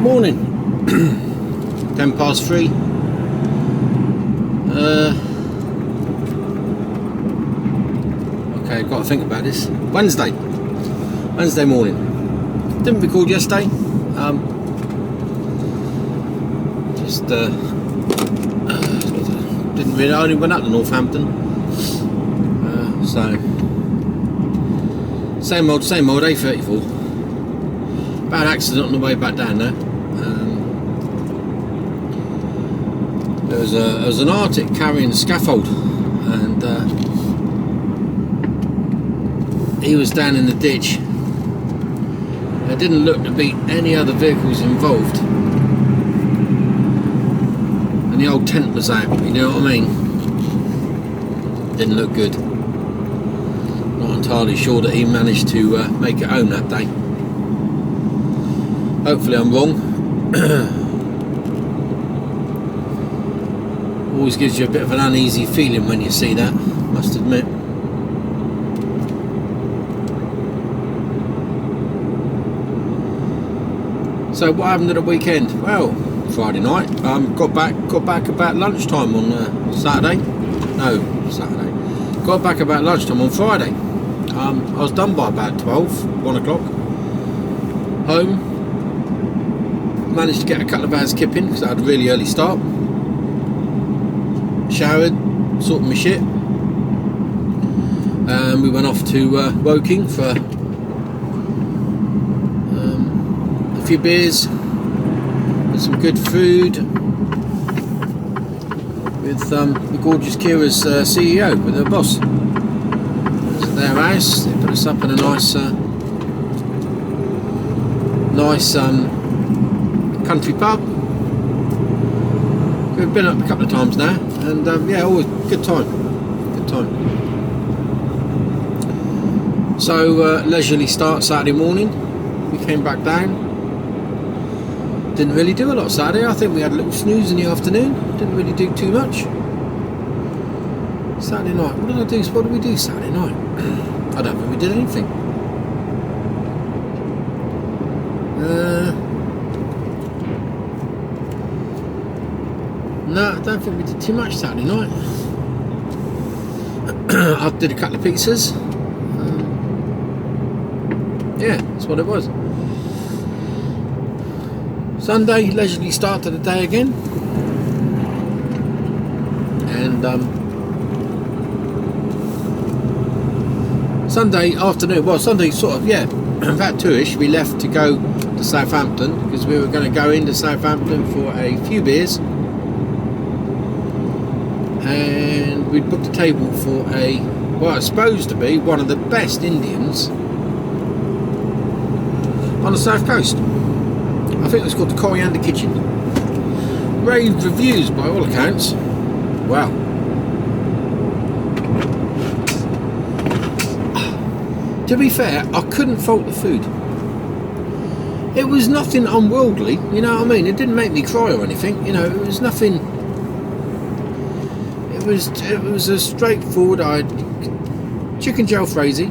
Morning. 10 past 3. Okay, got to think about this. Wednesday morning. Didn't record yesterday. Didn't really. I only went up to Southampton. So same old A34. Bad accident on the way back down there. There was an Arctic carrying a scaffold, and he was down in the ditch. There didn't look to be any other vehicles involved, and the old tent was out. You know what I mean? Didn't look good. Not entirely sure that he managed to make it home that day. Hopefully I'm wrong. Always gives you a bit of an uneasy feeling when you see that, must admit. So what happened at the weekend? Well, Friday night. Got back about lunchtime on Saturday. Got back about lunchtime on Friday. I was done by about 1 o'clock. Home. Managed to get a couple of hours kipping because I had a really early start. Showered, sorted my shit, and we went off to Woking for a few beers and some good food with the gorgeous Kira's CEO, with her boss. It was at their house. They put us up in a nice country pub. We've been up a couple of times now, and yeah, always good time. So leisurely start Saturday morning. We came back down. Didn't really do a lot Saturday. I think we had a little snooze in the afternoon. Didn't really do too much. Saturday night. What did I do? What did we do Saturday night? I don't think we did anything. No, I don't think we did too much Saturday night. I did a couple of pizzas. Yeah, that's what it was. Sunday, leisurely start to the day again. And Sunday afternoon, well, Sunday sort of, yeah, about 2ish, we left to go to Southampton because we were going to go into Southampton for a few beers. And we booked a table for it's supposed to be one of the best Indians on the south coast. I think it's called the Coriander Kitchen. Rave reviews by all accounts. Wow. To be fair, I couldn't fault the food. It was nothing unworldly, you know what I mean? It didn't make me cry or anything, you know, it was nothing. It was a straightforward chicken jalfrezi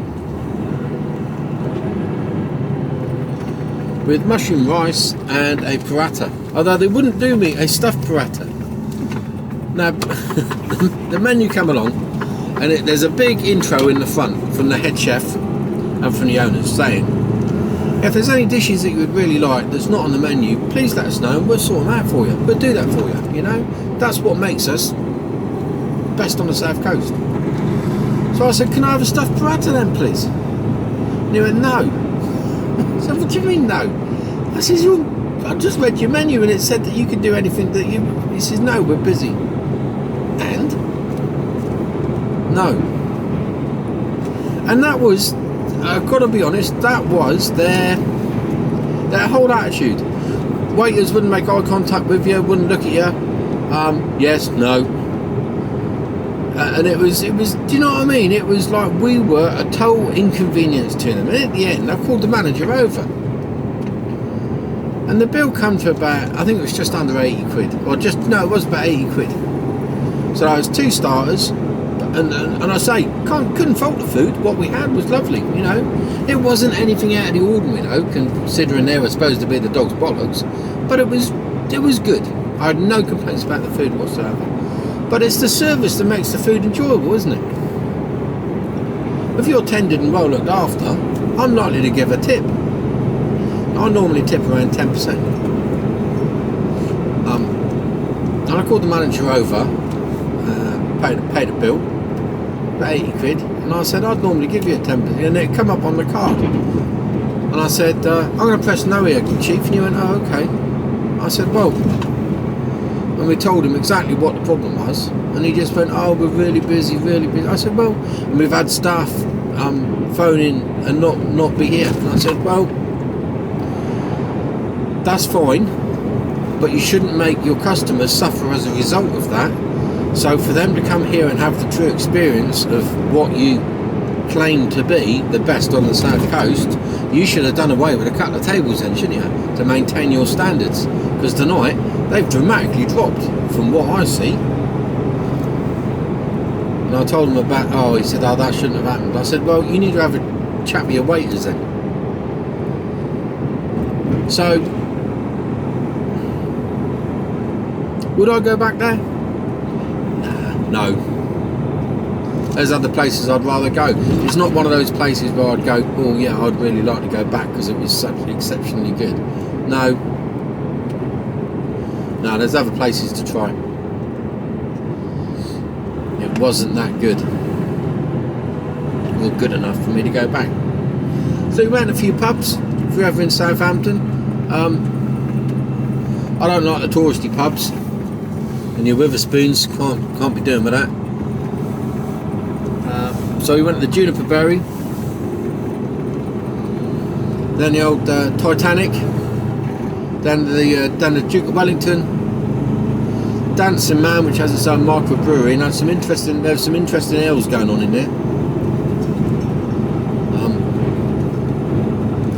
with mushroom rice and a paratha. Although they wouldn't do me a stuffed paratha. Now, the menu come along, and there's a big intro in the front from the head chef and from the owners saying, if there's any dishes that you would really like that's not on the menu, please let us know and we'll sort them out for you. We'll do that for you, you know? That's what makes us best on the south coast. So I said, can I have a stuffed paratha then, please? And he went, no. I said, what do you mean no? I says, I just read your menu and it said that you could do anything that you... He says, no, we're busy. And? No. And that was, I've got to be honest, that was their whole attitude. Waiters wouldn't make eye contact with you, wouldn't look at you. Yes, no. And it was, do you know what I mean? It was like we were a total inconvenience to them. And at the end, I called the manager over. And the bill come to about, I think it was just under 80 quid. Or just, no, it was about 80 quid. So it was 2 starters. And I say, couldn't fault the food. What we had was lovely, you know. It wasn't anything out of the ordinary, though, considering they were supposed to be the dog's bollocks. but it was good. I had no complaints about the food whatsoever. But it's the service that makes the food enjoyable, isn't it? If you're tended and well looked after, I'm likely to give a tip. I normally tip around 10%. And I called the manager over, paid a bill, about 80 quid, and I said I'd normally give you a 10%, and it come up on the card. And I said, I'm going to press no here, Chief, and he went, oh, okay. I said, well, and we told him exactly what the problem was, and he just went, oh, we're really busy. I said, well, and we've had staff phone in and not be here. And I said, well, that's fine, but you shouldn't make your customers suffer as a result of that. So for them to come here and have the true experience of what you claim to be the best on the South Coast, you should have done away with a couple of tables then, shouldn't you, to maintain your standards? Because tonight they've dramatically dropped from what I see. And I told him about, oh, he said, oh, that shouldn't have happened. I said, well, you need to have a chat with your waiters then. So would I go back there? No. There's other places I'd rather go. It's not one of those places where I'd go, oh yeah, I'd really like to go back because it was such exceptionally good. No, there's other places to try. It wasn't that good, or good enough for me to go back. So we went to a few pubs. If you're ever in Southampton, I don't like the touristy pubs, and your Witherspoons can't be doing with that. So we went to the Juniper Berry, then the old Titanic, then the Duke of Wellington, Dancing Man, which has its own microbrewery, and there's some interesting ales going on in there.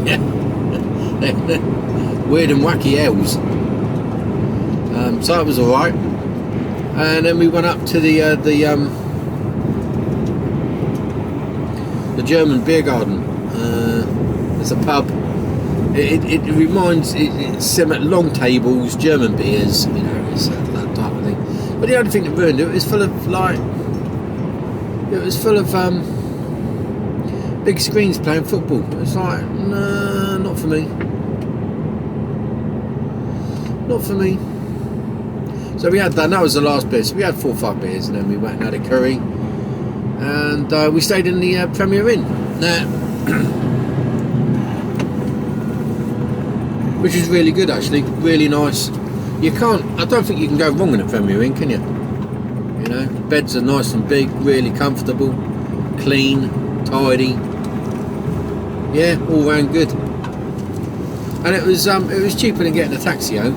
Yeah, weird and wacky ales. So that was all right. And then we went up to the German beer garden. It's a pub. It reminds, it's similar, long tables, German beers, you know, it's that type of thing. But the only thing that ruined it was full of big screens playing football. It's like, nah, not for me. Not for me. So we had that. That was the last bit. So we had 4 or 5 beers, and then we went and had a curry. And we stayed in the Premier Inn, which is really good actually, really nice. I don't think you can go wrong in a Premier Inn, can you? You know, beds are nice and big, really comfortable, clean, tidy. Yeah, all round good. And it was cheaper than getting a taxi home,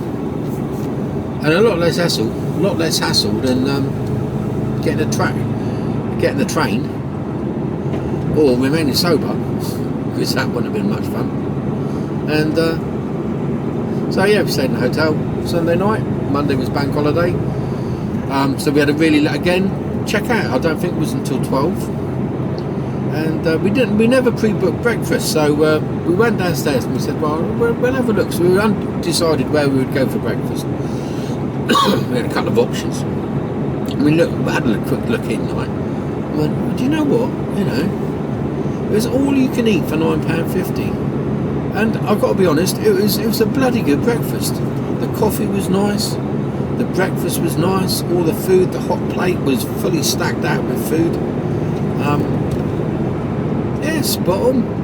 and a lot less hassle than getting the train or remaining sober, because that wouldn't have been much fun. And so yeah, we stayed in the hotel Sunday night. Monday was bank holiday, so we had a really again check out. I don't think it was until 12, and we never pre-booked breakfast, so we went downstairs and we said, well, we'll have a look. So we were undecided where we would go for breakfast. We had a couple of options. We had a quick look in, like, went, well, do you know what? You know, it was all you can eat for £9.50, and I've got to be honest, it was a bloody good breakfast. The coffee was nice, the breakfast was nice, all the food, the hot plate was fully stacked out with food. Yeah, spot on.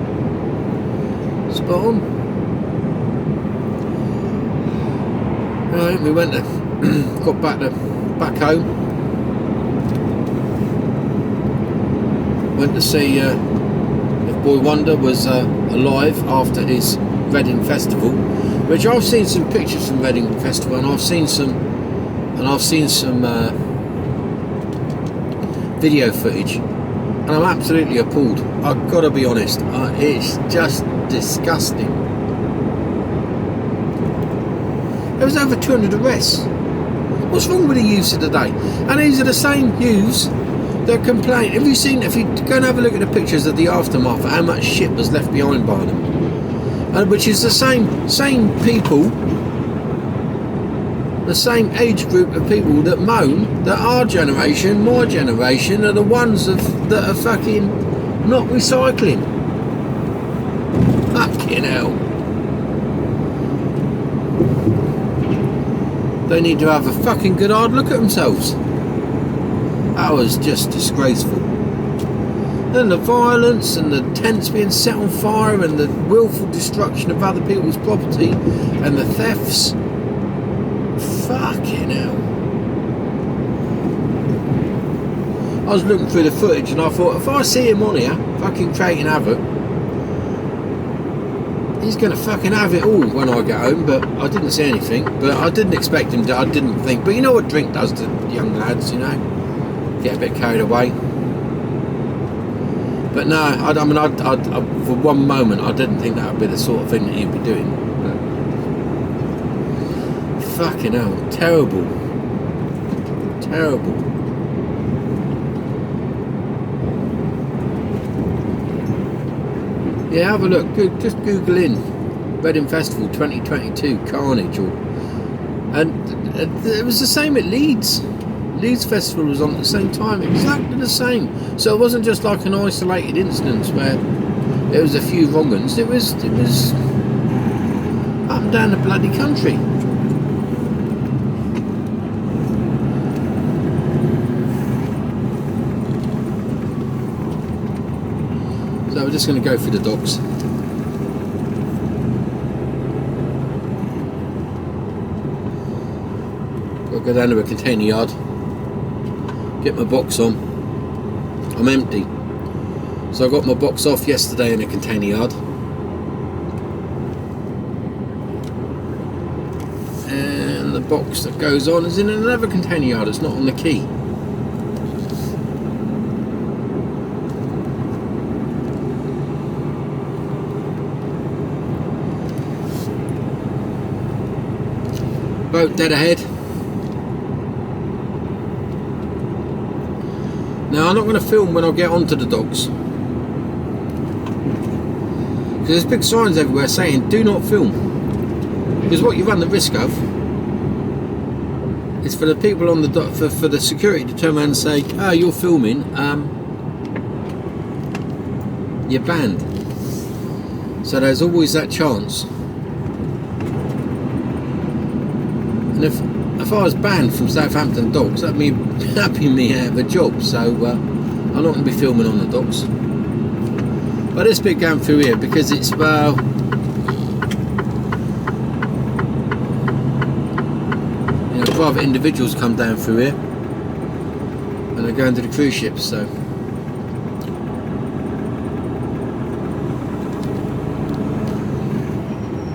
Right, we went got back home. Went to see if Boy Wonder was alive after his Reading Festival, which I've seen some pictures from Reading Festival, and I've seen some video footage, and I'm absolutely appalled. I've got to be honest, it's just disgusting. There was over 200 arrests. What's wrong with the youths of the day? And these are the same youths that complain. If you go and have a look at the pictures of the aftermath, of how much shit was left behind by them, which is the same people the same age group of people that moan that our generation, my generation, are the ones that are fucking not recycling. Fucking hell. They need to have a fucking good hard look at themselves. That was just disgraceful. Then the violence and the tents being set on fire and the willful destruction of other people's property and the thefts. Fucking hell. I was looking through the footage and I thought, if I see him on here fucking creating havoc, he's going to fucking have it all when I get home. But I didn't see anything. But I didn't expect him to. I didn't think. But you know what drink does to young lads, you know? Get a bit carried away. But no, I mean, for one moment, I didn't think that would be the sort of thing that he'd be doing. But fucking hell, terrible. Terrible. Yeah, have a look. Just Google in Reading Festival 2022 Carnage, and it was the same at Leeds. Leeds Festival was on at the same time, exactly the same. So it wasn't just like an isolated incident where there was a few wrong ones. It was up and down the bloody country. So we're just going to go through the docks. I'll go down to a container yard. Get my box on. I'm empty. So I got my box off yesterday in a container yard. And the box that goes on is in another container yard. It's not on the quay. Boat dead ahead. Now I'm not going to film when I get onto the docks, because there's big signs everywhere saying do not film, because what you run the risk of is for the people on the dock, for the security to turn around and say, oh, you're filming, you're banned. So there's always that chance. And if I was banned from Southampton docks, that'd be me out of a job. So I'm not going to be filming on the docks. But this bit going through here, because it's private individuals come down through here, and they're going to the cruise ships. So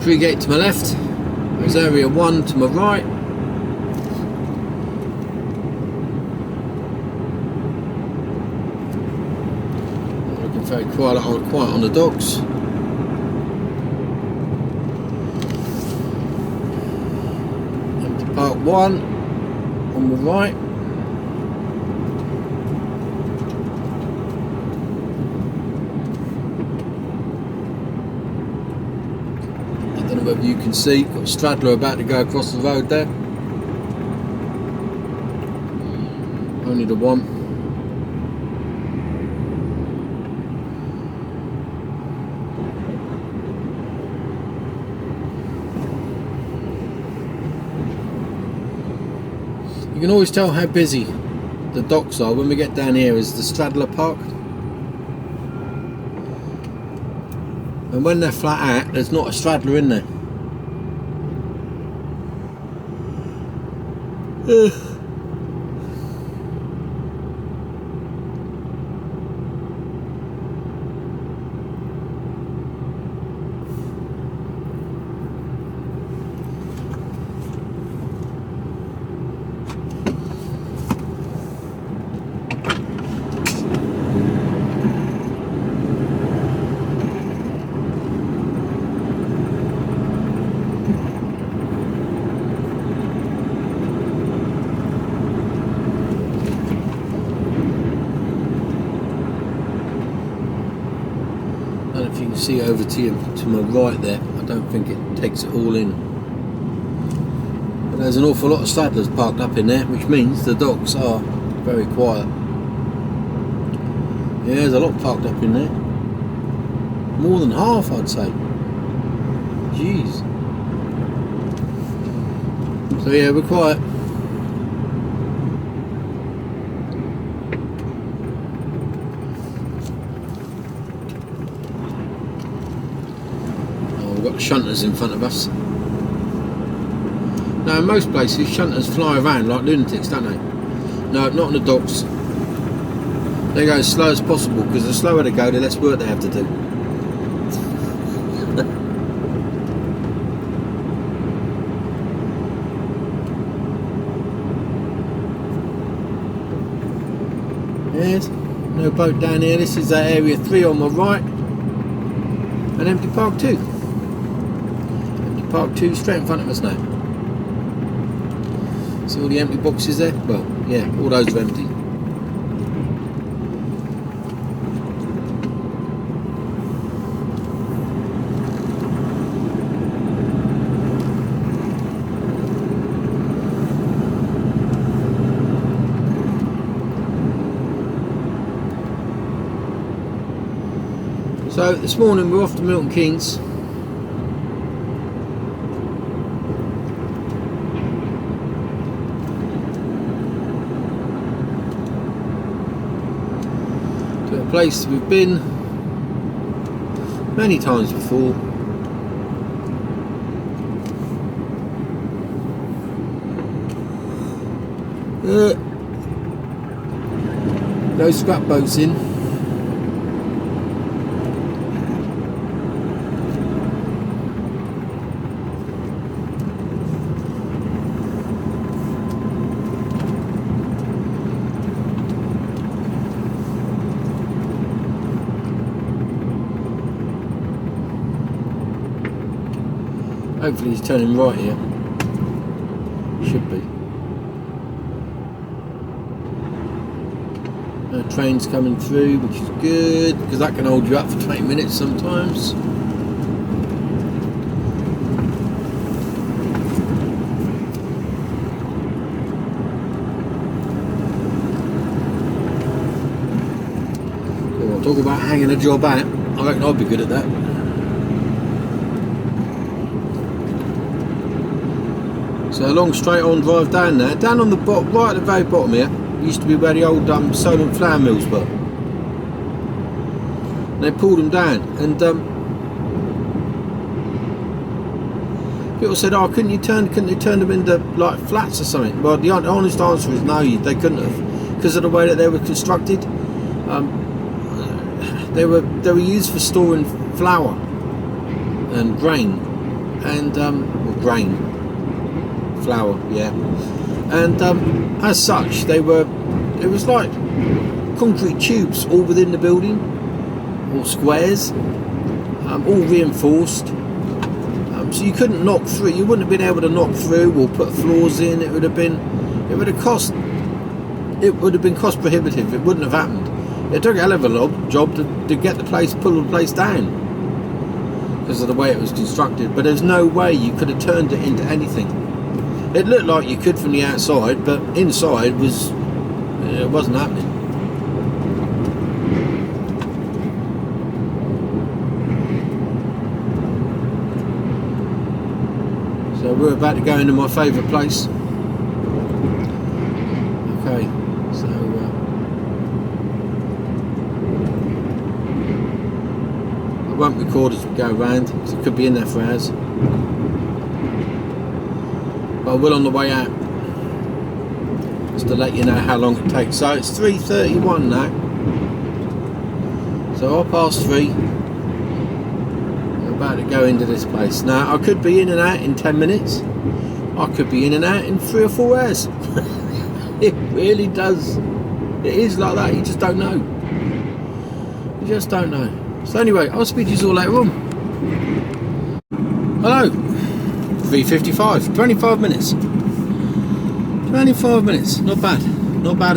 crew gate to my left. There's area 1 to my right. Looking very quiet on the docks. Empty part 1 on the right. Whether you can see, got a straddler about to go across the road there. Only the one. You can always tell how busy the docks are when we get down here as the straddler park. And when they're flat out, there's not a straddler in there. You can see over to my right there. I don't think it takes it all in. But there's an awful lot of straddlers parked up in there, which means the docks are very quiet. Yeah, there's a lot parked up in there. More than half, I'd say. Jeez. So yeah, we're quiet. Oh, we've got shunters in front of us. Now in most places shunters fly around like lunatics, don't they? No, not on the docks. They go as slow as possible, because the slower they go, the less work they have to do. Yes, no boat down here. This is area 3 on my right. And empty park 2. Empty park 2 straight in front of us now. See all the empty boxes there? Well, yeah, all those are empty. So this morning we're off to Milton Keynes. To a place we've been many times before. No scrap boats in. Hopefully he's turning right here. Should be. No trains coming through, which is good, because that can hold you up for 20 minutes sometimes. Well, talk about hanging a job out. I reckon I'd be good at that. So a long straight on drive down there, down on the bottom, right at the very bottom here, used to be where the old Southampton flour mills were. And they pulled them down, and people said, "Oh, couldn't they turn them into like flats or something?" Well, the honest answer is no, they couldn't have, because of the way that they were constructed. They were used for storing flour and grain, and grain. Flour, yeah, and as such it was like concrete tubes all within the building, or squares, all reinforced, so you couldn't knock through. You wouldn't have been able to knock through or put floors in. It would have been cost prohibitive. It wouldn't have happened. It took a hell of a job to get the place, pull the place down, because of the way it was constructed. But there's no way you could have turned it into anything. It looked like you could from the outside, but inside it wasn't happening. So we're about to go into my favourite place. Okay, so I won't record as we go around, because it could be in there for hours. I will on the way out, just to let you know how long it takes. So it's 3:31 now, so 3:30. We're about to go into this place. Now I could be in and out in 10 minutes, I could be in and out in 3 or 4 hours. It really does, it is like that. You just don't know, you just don't know. So anyway, I'll speak to you all later on. Hello. 3:55, 25 minutes. 25 minutes, not bad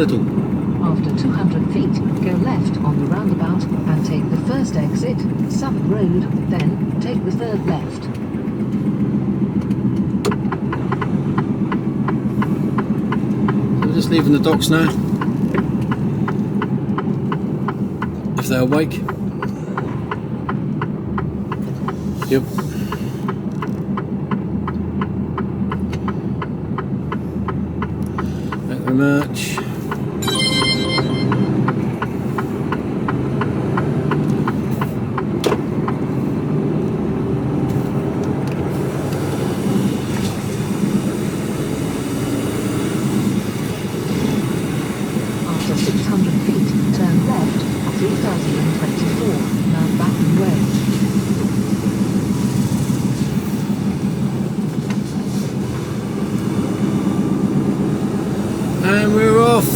at all. After 200 feet, go left on the roundabout and take the first exit, Southern Road, then take the third left. leaving the docks now. If they're awake. Yep. Thank you very much. After 600 feet, turn left, 3024, Mountbatten Way. And we're off.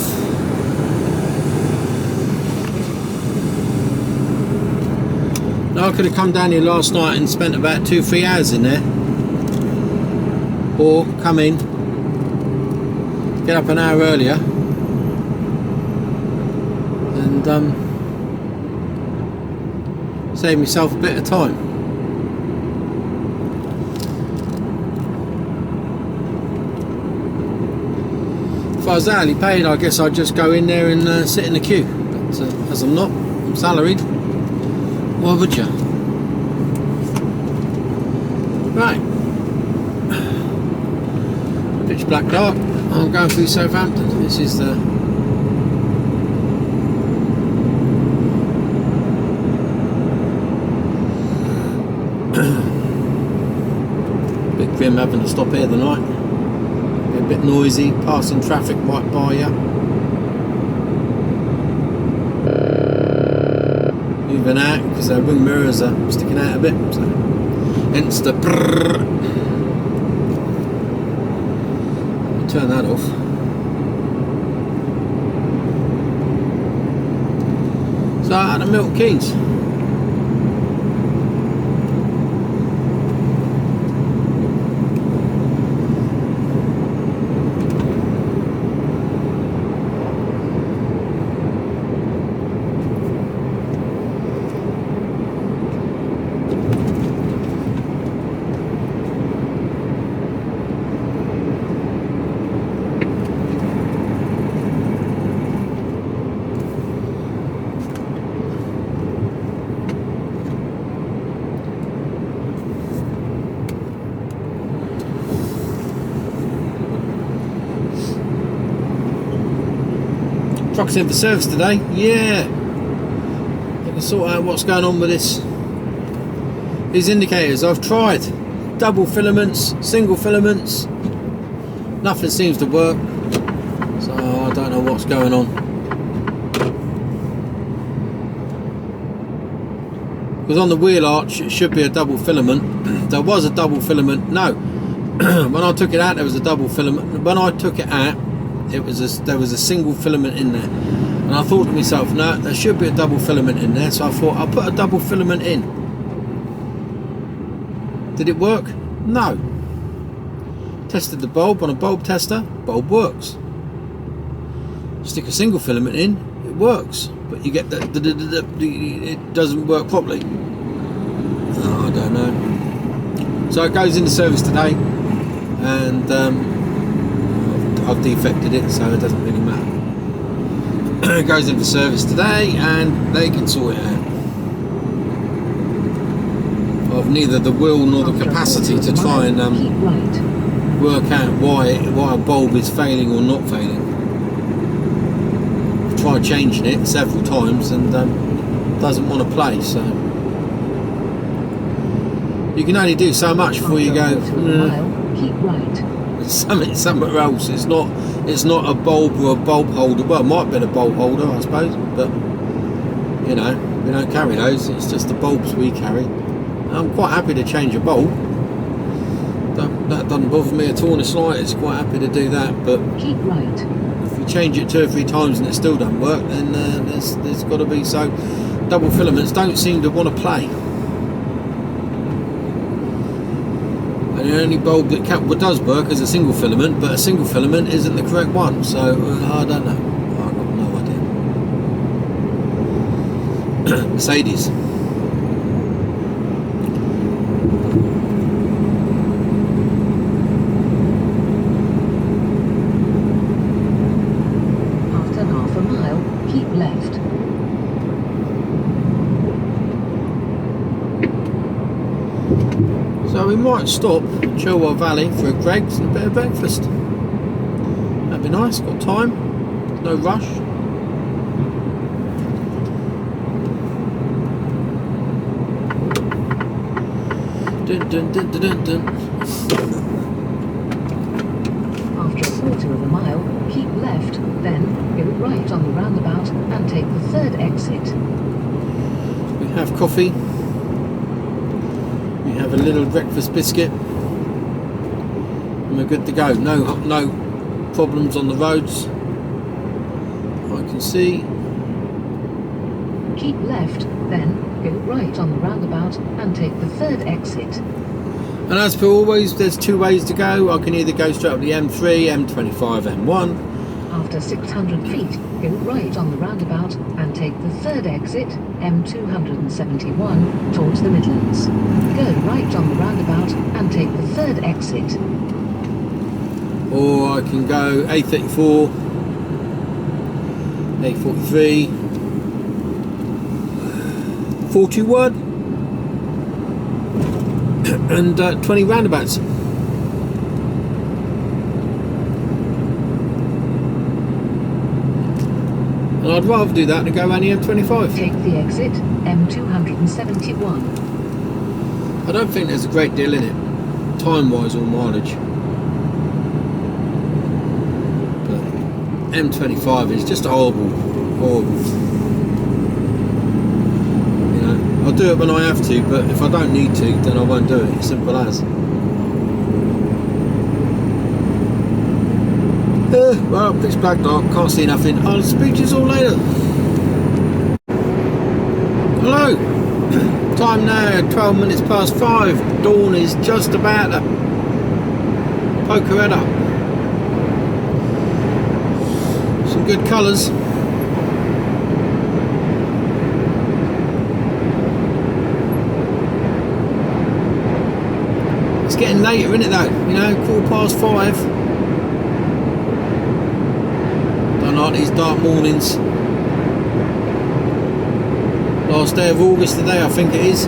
Now I could have come down here last night and spent about 2-3 hours in there. Or come in, get up an hour earlier, and save myself a bit of time. If I was hourly paid, I guess I'd just go in there and sit in the queue. But as I'm not, I'm salaried. Why would you? Right. Pitch black dark. I'm going through Southampton. This is the bit grim having to stop here the night. A bit noisy, passing traffic right by you. Moving out because their wing mirrors are sticking out a bit, so hence the brrrr. Turn that off. So out of Milton Keynes. Truck's in for service today. Yeah, I can sort out what's going on with these indicators. I've tried double filaments, single filaments, nothing seems to work, so I don't know what's going on. Because on the wheel arch it should be a double filament. There was a double filament. No, when I took it out there was a double filament. When I took it out there was a single filament in there, and I thought to myself, no, there should be a double filament in there, so I thought I'll put a double filament in. Did it work? No. Tested the bulb on a bulb tester, bulb works. Stick a single filament in, it works, but you get it doesn't work properly. Oh, I don't know. So it goes into service today, and I've defected it, so it doesn't really matter. It goes in for service today and they can sort it out. I've neither the will nor the capacity to try and work out why a bulb is failing or not failing. I've tried changing it several times and it doesn't want to play, so you can only do so much before you go, keep right. somewhere else. It's not a bulb or a bulb holder. Well, it might have been a bulb holder, I suppose, but you know, we don't carry those. It's just the bulbs we carry. I'm quite happy to change a bulb. That doesn't bother me at all in the slightest. Quite happy to do that, but keep right. If you change it 2 or 3 times and it still doesn't work, then there's got to be. So double filaments don't seem to want to play. And the only bulb that does work is a single filament, but a single filament isn't the correct one, so I don't know. I've got no idea. Mercedes. So we might stop at Chilwell Valley for a Greggs and a bit of breakfast. That'd be nice, got time, no rush. Dun, dun, dun, dun, dun, dun. After a quarter of a mile, keep left, then go right on the roundabout and take the third exit. We have coffee. We have a little breakfast biscuit. And we're good to go. No problems on the roads. I can see. Keep left, then go right on the roundabout and take the third exit. And as per always, there's two ways to go. I can either go straight up the M3, M25, M1. After 600 feet, go right on the roundabout and take the third exit, M271, towards the Midlands. Go right on the roundabout and take the third exit. Or I can go A34, A43, 421 and 20 roundabouts. And I'd rather do that than go around the M25. Take the exit, M271. I don't think there's a great deal in it, time-wise or mileage. But M25 is just horrible. You know, I'll do it when I have to, but if I don't need to, then I won't do it. Simple as. Well, pitch black dark, can't see nothing. I'll speak to you all later. Hello. Time now, 12 minutes past 5. Dawn is just about to poke her head up. Some good colours. It's getting later, isn't it though? You know, 5:15. Don't like these dark mornings. Last day of August today, I think it is.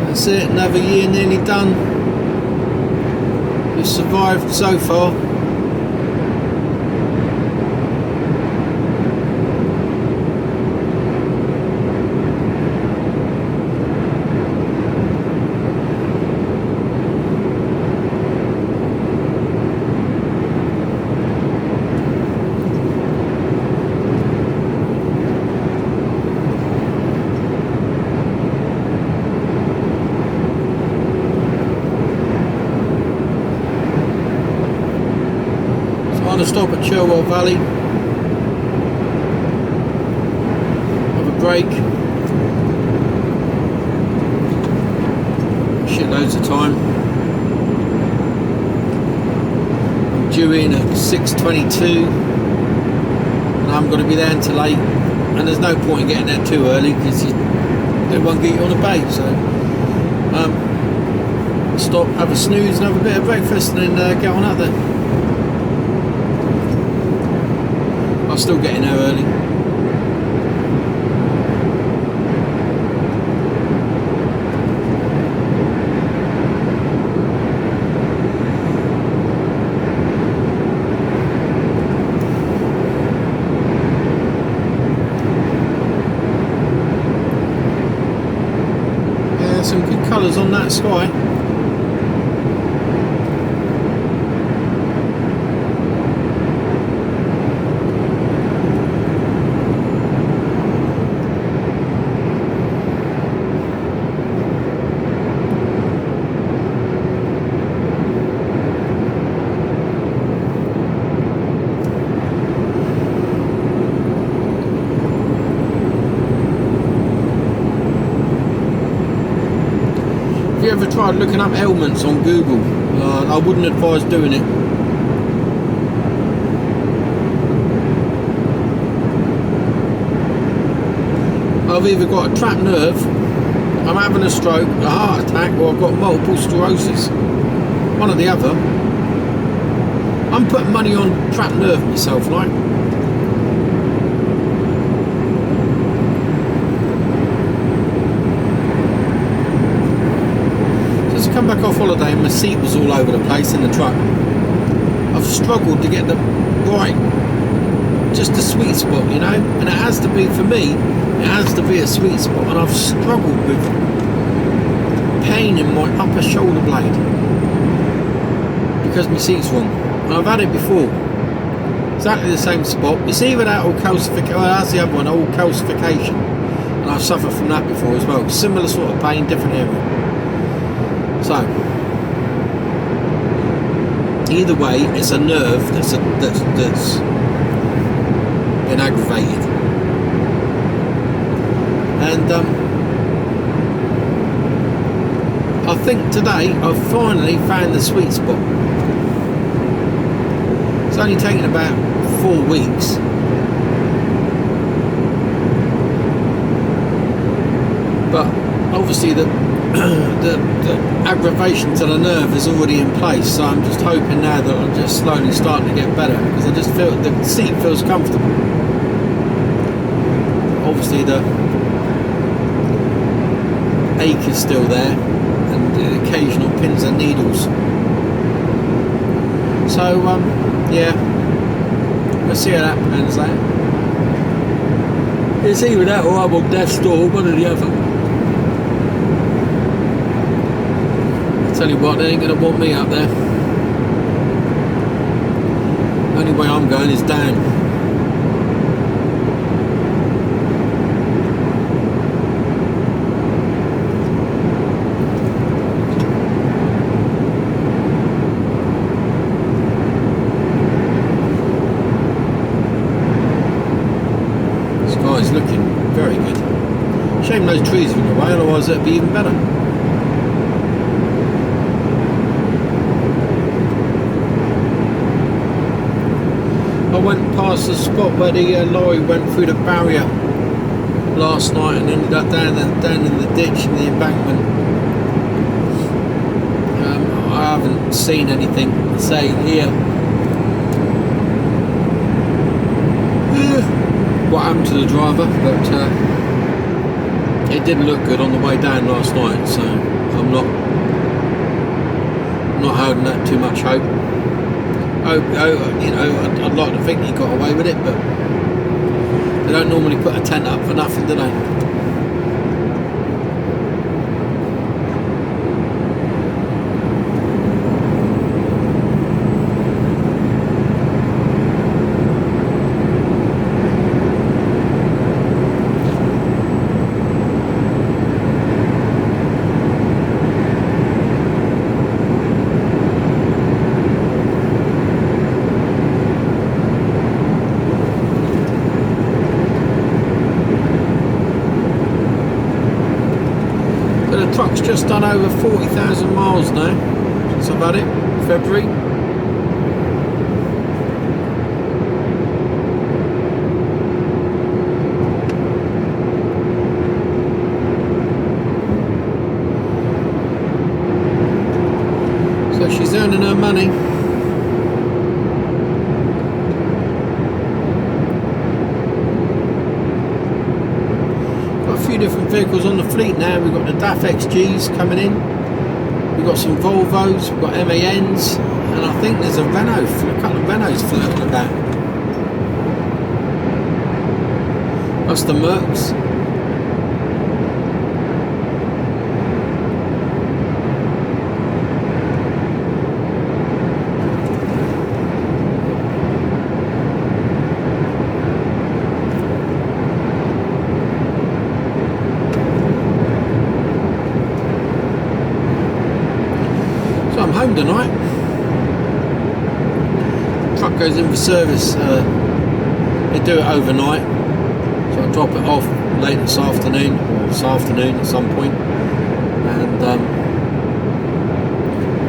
That's it, another year nearly done. We've survived so far. Stop at Chilwell Valley, have a break, shitloads of time. I'm due in at 6:22 and I'm going to be there until 8, and there's no point in getting there too early because they won't get you on a bait. So stop, have a snooze and have a bit of breakfast and then get on out there. I'll still get in there early. Yeah, some good colours on that sky. Have you ever tried looking up ailments on Google? I wouldn't advise doing it. I've either got a trapped nerve, I'm having a stroke, a heart attack, or I've got multiple sclerosis. One or the other. I'm putting money on trapped nerve myself, like. come back off holiday and my seat was all over the place in the truck. I've struggled to get the right, just a sweet spot, you know, and it has to be, for me, it has to be a sweet spot, and I've struggled with pain in my upper shoulder blade because my seat's wrong, and I've had it before, exactly the same spot. It's either that or calcification, well, that's the other one, all calcification, and I've suffered from that before as well, similar sort of pain, different area. So either way, it's a nerve that's been aggravated, and I think today I've finally found the sweet spot. It's only taken about 4 weeks, but obviously the aggravation to the nerve is already in place, so I'm just hoping now that I'm just slowly starting to get better, because I just feel the seat feels comfortable. Obviously the ache is still there, and the occasional pins and needles. So yeah, we'll see how that pans out. It's either that or I'm on death's door, one or the other. Tell you what, they ain't going to want me up there. Only way I'm going is down. The sky's looking very good. Shame those trees are in the way, otherwise it'd be even better. I went past the spot where the lorry went through the barrier last night and ended up down in the ditch in the embankment. I haven't seen anything to say here. What happened to the driver, but it didn't look good on the way down last night, so I'm not holding that too much hope. You know, I'd like to think he got away with it, but they don't normally put a tent up for nothing, do they? Truck's just done over 40,000 miles now since I've had it, February. So she's earning her money. Different vehicles on the fleet now. We've got the DAF XGs coming in, we've got some Volvos, we've got MANs, and I think there's a Renault, a couple of Renaults floating about. That's the Mercs. I'm home tonight. Truck goes in for service. They do it overnight, so I'll drop it off late this afternoon, or this afternoon at some point, and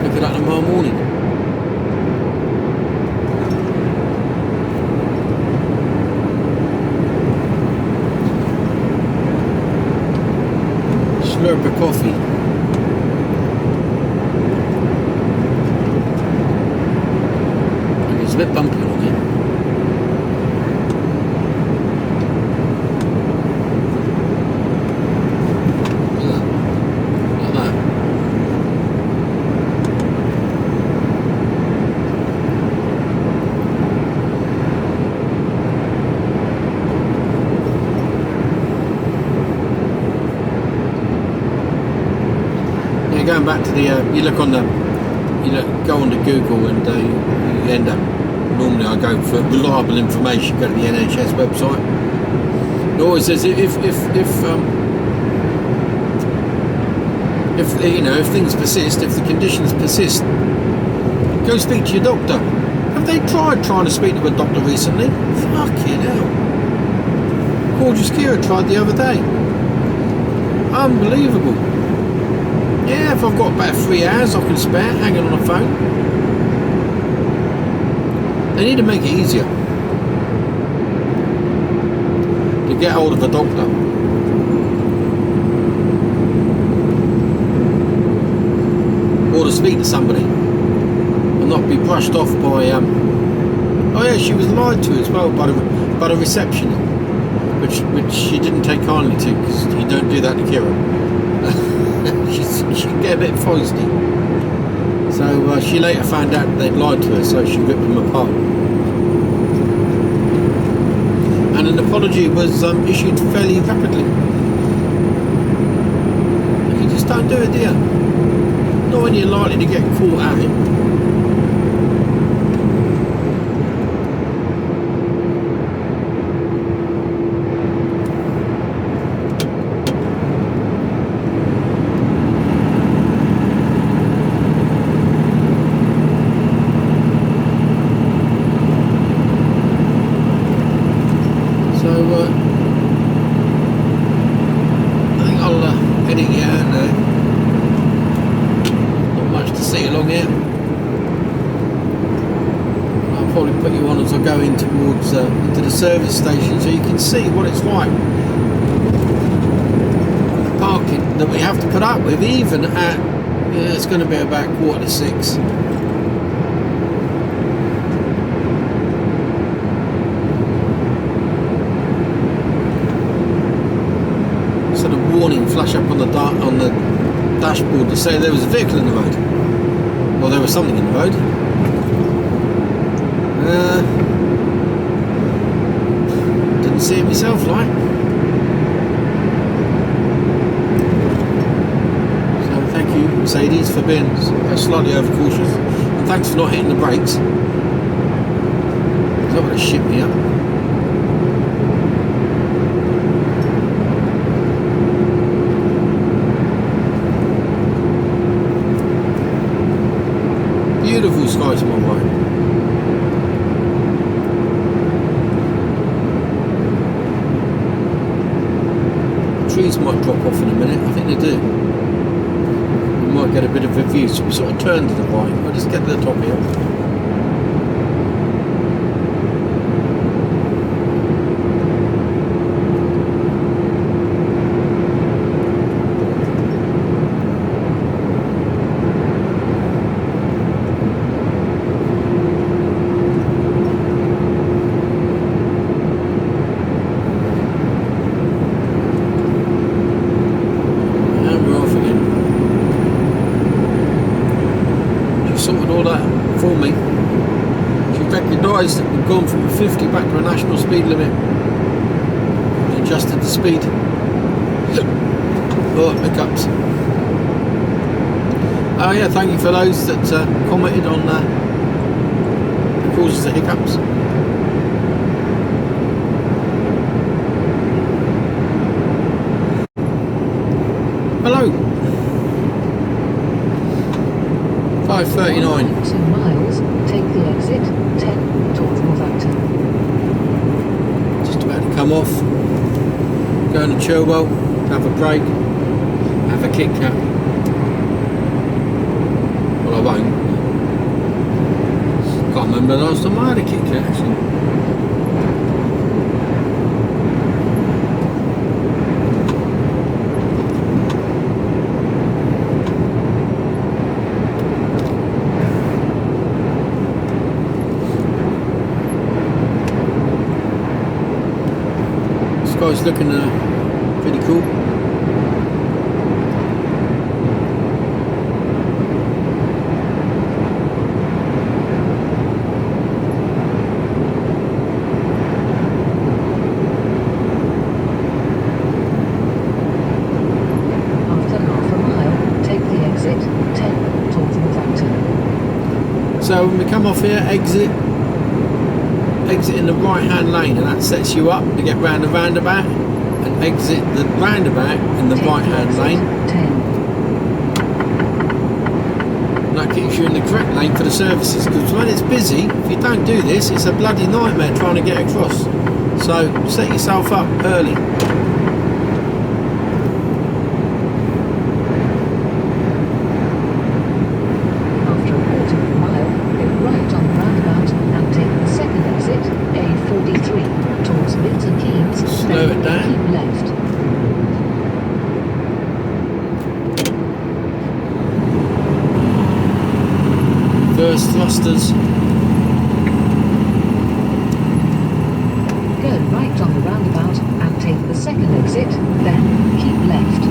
pick it up tomorrow morning. Slurp of coffee. It's a bit bumpy on here. Like that. going back to the, you look on the, go onto Google and you end up, normally I go for reliable information, go to the NHS website. It always says if things persist, if the conditions persist, go speak to your doctor. Have they tried trying to speak to a doctor recently? Fucking hell. Gorgeous Kira tried the other day. Unbelievable. Yeah, if I've got about 3 hours I can spare hanging on a phone. They need to make it easier to get hold of a doctor. Or to speak to somebody and not be brushed off by oh yeah, she was lied to as well by the reception, which she didn't take kindly to, because you don't do that to Kira. she can get a bit feisty, so she later found out they'd lied to her, so she ripped them apart, and an apology was issued fairly rapidly. And you just don't do it, do you? Not when you're likely to get caught at it. I think I'll edit you out now. Not much to see along here. I'll probably put you on as I go in towards into the service station, so you can see what it's like. The parking that we have to put up with, even at it's going to be about 5:45. Warning flash up on the dashboard to say there was a vehicle in the road, or there was something in the road. Didn't see it myself, like. So thank you, Mercedes, for being slightly overcautious, and thanks for not hitting the brakes. That would have shit me up. Beautiful sky to my right. Trees might drop off in a minute, I think they do. We might get a bit of a view, so we sort of turn to the right. I'll just get to the top here. For me, she recognised that we've gone from a 50 back to a national speed limit and adjusted the speed. Oh, hiccups. Oh yeah, thank you for those that commented on the causes of hiccups. Hello. 5:39. 2 miles, take the exit 10 towards Northampton. Just about to come off. Going to Chilwell, have a break, have a Kit Kat. Well, I won't. Can't remember the last time I had a Kit Kat, actually. It's looking pretty cool. After half a mile, take the exit So when we come off here, exit in the right hand lane, and that sets you up to get round the roundabout, and exit the roundabout in the right hand lane. 10. And that keeps you in the correct lane for the services, because when it's busy, if you don't do this, it's a bloody nightmare trying to get across. So set yourself up early. After a quarter of a mile, go right on the roundabout and take the second exit, A43, towards Milton Keynes. Slow it down. Keep left. Reverse thrusters. Go right on the roundabout and take the second exit, then keep left.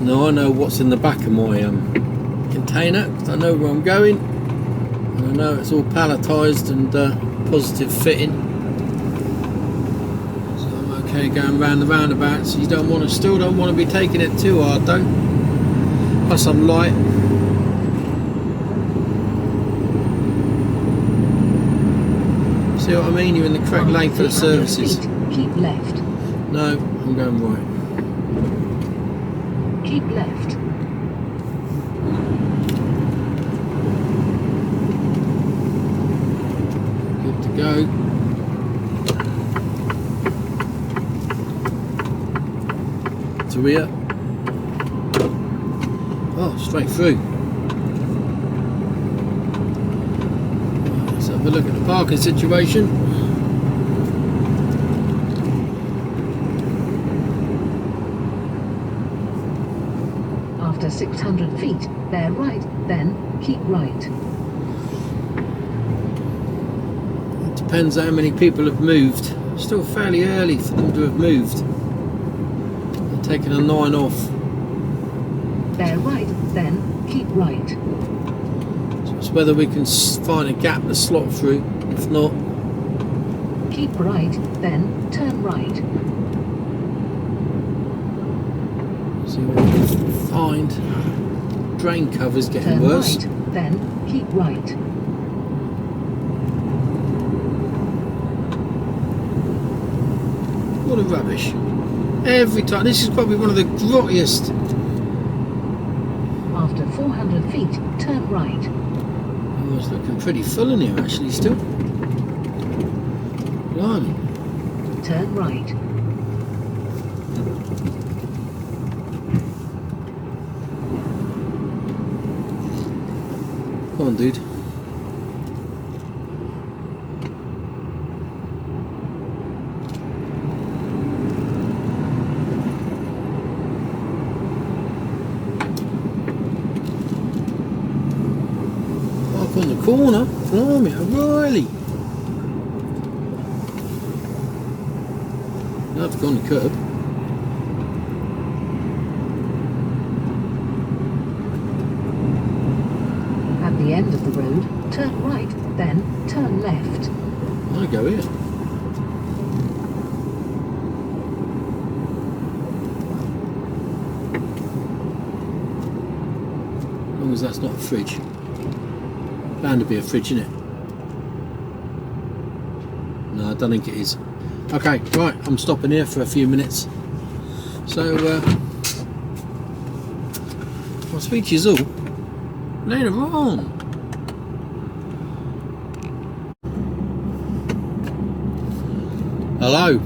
Now I know what's in the back of my container, because I know where I'm going, and I know it's all palletised and positive fitting. So I'm okay going round the roundabout. So you still don't want to be taking it too hard though. Plus I'm light. See what I mean? You're in the correct lane for the 300 services. feet, keep left. No, I'm going right. Keep left. Good to go. To rear. Oh, straight through. Let's have a look at the parking situation. After 600 feet, bear right, then keep right. It depends how many people have moved. Still fairly early for them to have moved. They're taking a 9 off. Bear right, then keep right. So it's whether we can find a gap to slot through. If not, Keep right, then turn right. see what we can find. Drain cover's getting Turn worse. right, then keep right. What a rubbish. Every time. This is probably one of the grottiest. After 400 feet, turn right. Oh, it's looking pretty full in here actually still. Blimey. Turn right. Come on, dude. Park on the corner. Blimey, O'Reilly. You have to go on the curb. At the end of the road, turn right, then turn left. I go here. As long as that's not a fridge. Bound to be a fridge, isn't it? No, I don't think it is. Okay, right, I'm stopping here for a few minutes. So, I'll speak to you all later on. Hello.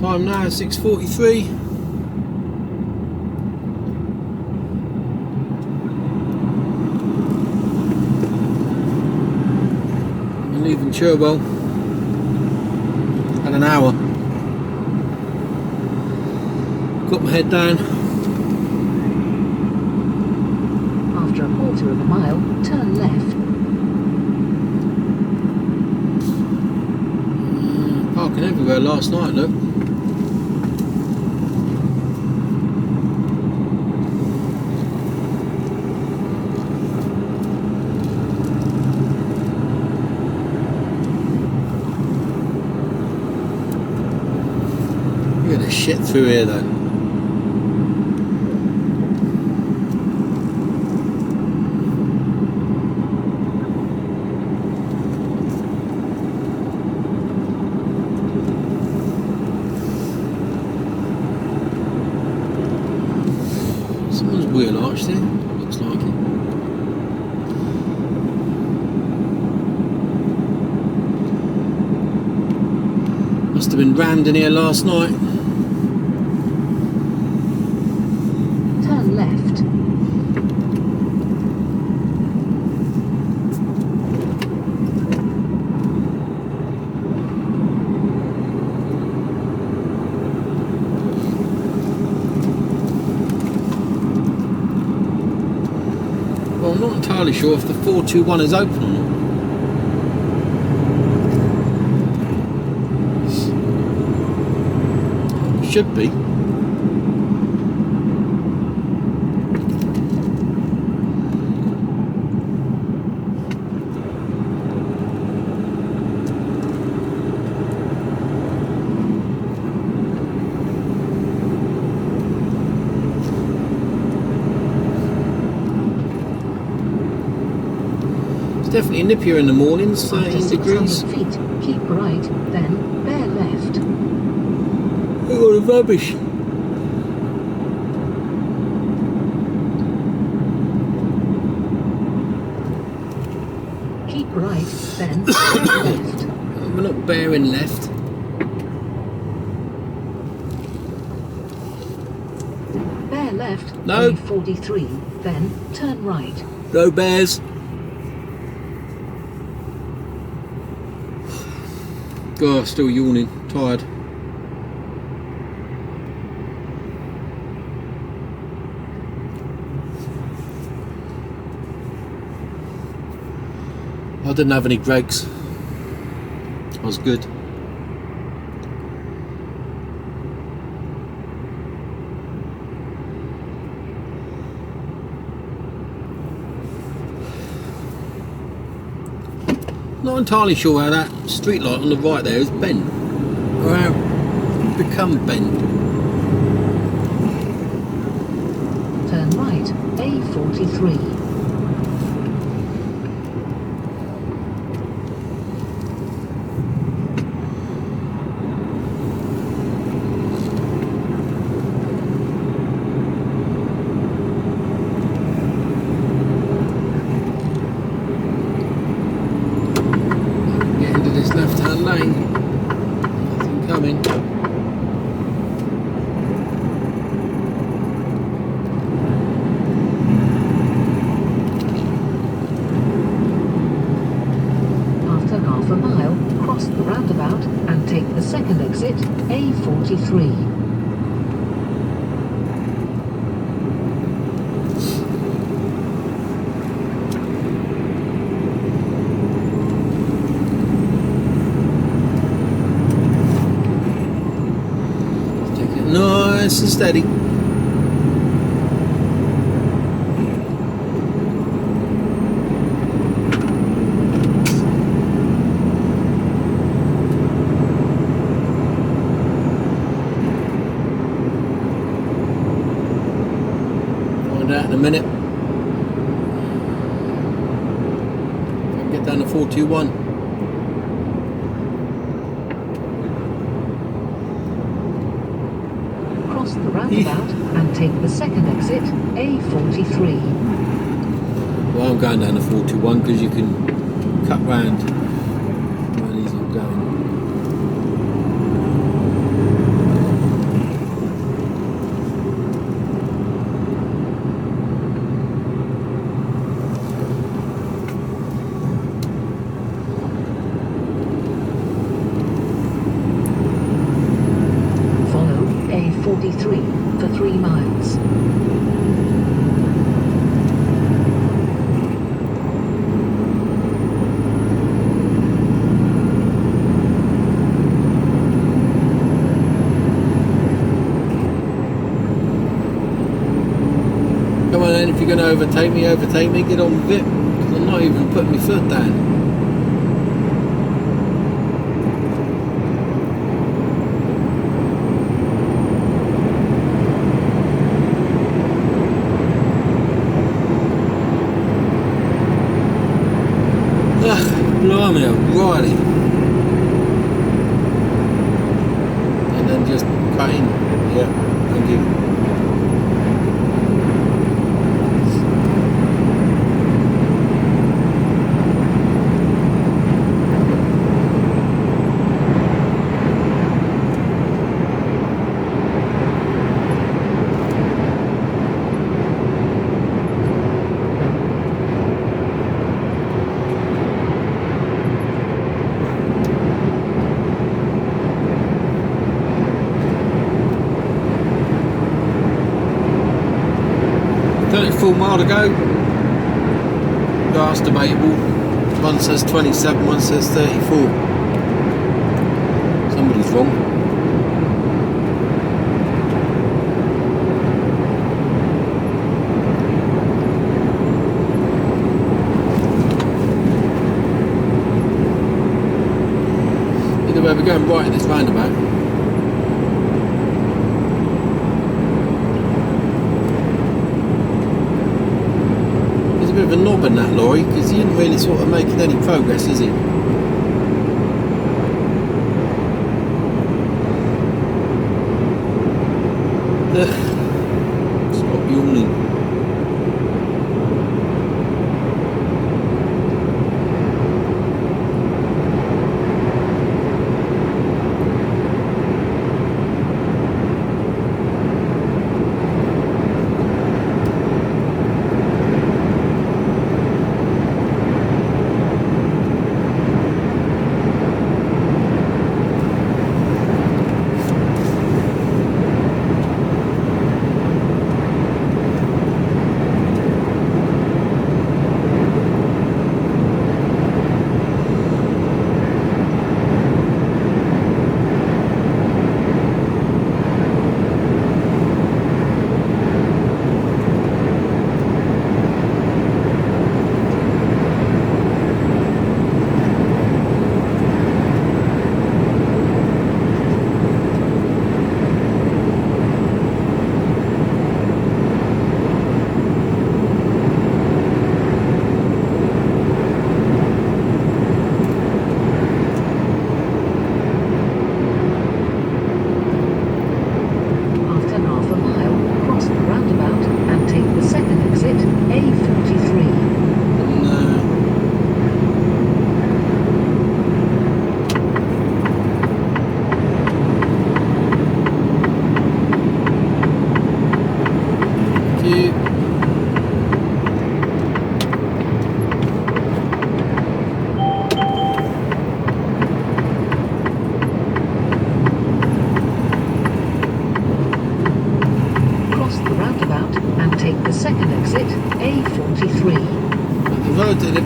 Time now 6:43. I'm leaving Cherwell at an hour. Got my head down. After a quarter of a mile, turn left. Parking everywhere last night, look. shit through here though. Someone's wheel arch there, looks like it. Must have been rammed in here last night. Turn left. Well, I'm not entirely sure if the 421 is open or not. Should be. It's definitely nippier in the mornings, 13 degrees. Feet, keep right, then bear left. Oh, what a rubbish. Keep right, then bear left. We're not bearing left. Bear left, No. A43, then turn right. No bears. God, still yawning, tired. I didn't have any brakes. I was good. Not entirely sure how that street light on the right there is bent, or how it's become bent. Turn right, A43. Get into this left-hand lane. Nothing coming. After half a mile, cross the roundabout and take the second exit, A43. Take it nice and steady. Find out in a minute. Get down to 421. Cross the roundabout and take the second exit, A43. Well, I'm going down to 421 because you can cut round where these are going. Follow A43 for 3 miles. Come on then, if you're going to overtake me, get on with it. Because I'm not even putting my foot down. Blimey, alrighty. And then just cut in. Yeah, thank you. Full mile to go. That's debatable. One says 27, one says 34. Somebody's wrong. Either way, we're going right at this roundabout. A bit of a knob in that lorry because he isn't really sort of making any progress, is he? Stop yawning.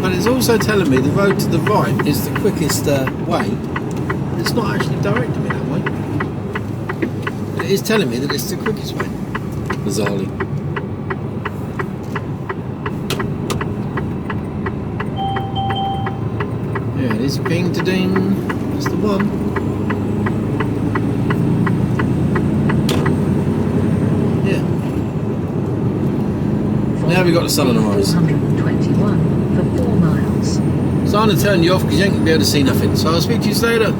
But it's also telling me the road to the right is the quickest way. It's not actually directing me that way. It is telling me that it's the quickest way. Bizarrely. Yeah, it is ping to ding. That's the one. Yeah. Now we got the sun on the rise. 421 for 4 miles. So I'm going to turn you off because you ain't going to be able to see nothing. So I'll speak to you later.